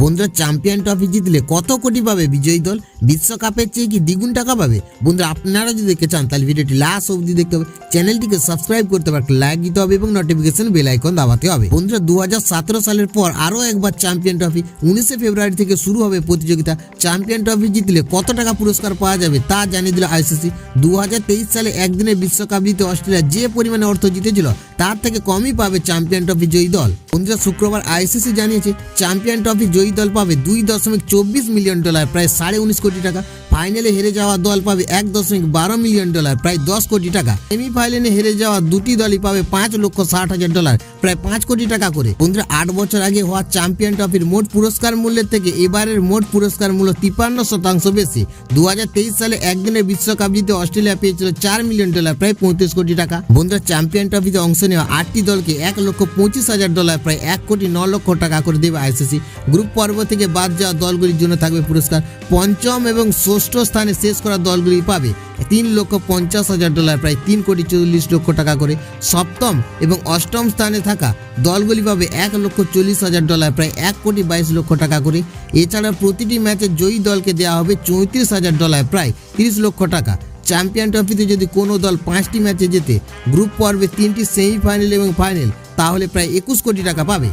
বন্ধুরা, champion trophy জিতলে কত কোটি পাবে বিজয়ী দল? বিশ্বকাপের চেয়ে কি দ্বিগুণ টাকা পাবে? বন্ধুরা, আপনারা যদি দেখতে চান তাহলে ভিডিওটি লাস্ট অবধি দেখতে হবে, চ্যানেলটিকে সাবস্ক্রাইব করতে হবে, লাইক দিতে হবে এবং নোটিফিকেশন বেল আইকন দাবাতে হবে। বন্ধুরা, 2017 সালের পর আরও একবার চ্যাম্পিয়ন ট্রফি 19 ফেব্রুয়ারি থেকে শুরু হবে প্রতিযোগিতা। চ্যাম্পিয়ন ট্রফি জিতলে কত টাকা পুরস্কার পাওয়া যাবে তা জানিয়ে দিল আইসিসি। 2023 সালে একদিনে বিশ্বকাপ জিতে অস্ট্রেলিয়া যে পরিমাণে অর্থ জিতেছিল তার থেকে কমই পাবে চ্যাম্পিয়ন ট্রফি জয়ী দল। বন্ধুরা, শুক্রবার আইসিসি জানিয়েছে চ্যাম্পিয়ন ট্রফি জয়ী দল পাবে $2.24 মিলিয়ন, প্রায় 19.5 কোটি টাকা। ফাইনালে হেরে যাওয়া দল পাবে $1.12 মিলিয়ন, প্রায় 10 কোটি টাকা। সেমিফাইনালে হেরে যাওয়া দুটি দলই পাবে $5,60,000, প্রায় 5 কোটি টাকা করে। বন্ধুরা, 8 বছর আগে হওয়া চ্যাম্পিয়ন ট্রফির মোট পুরস্কার মূল্যের থেকে এবারের মোট পুরস্কার মূল্য 53% বেশি। 2023 সালে একদিনে বিশ্বকাপ জিতে অস্ট্রেলিয়া পেয়েছিল $4 মিলিয়ন, প্রায় 35 কোটি টাকা। বন্ধুরা, চ্যাম্পিয়ন ট্রফিতে অংশ নেওয়া 8টি দলকে $1,25,000, প্রায় 1,09,00,000 টাকা করে দেবে আইসিসি। গ্রুপ পর্ব থেকে বাদ যাওয়া দলগুলির জন্য থাকবে পুরস্কার। পঞ্চম এবং ষষ্ঠ স্থানে শেষ করা দলগুলি পাবে $3,50,000, প্রায় 3,40,00,000 টাকা করে। সপ্তম এবং অষ্টম স্থানে থাকা দলগুলি পাবে $1,40,000, প্রায় 1,22,00,000 টাকা করে। এছাড়া প্রতিটি ম্যাচে জয়ী দলকে দেওয়া হবে $34,000, প্রায় 30 লক্ষ টাকা। চ্যাম্পিয়ন ট্রফিতে যদি কোনো দল 5টি ম্যাচে জেতে, গ্রুপ পর্বে 3টি সেমিফাইনাল এবং ফাইনাল, তাহলে প্রায় 21 কোটি টাকা পাবে।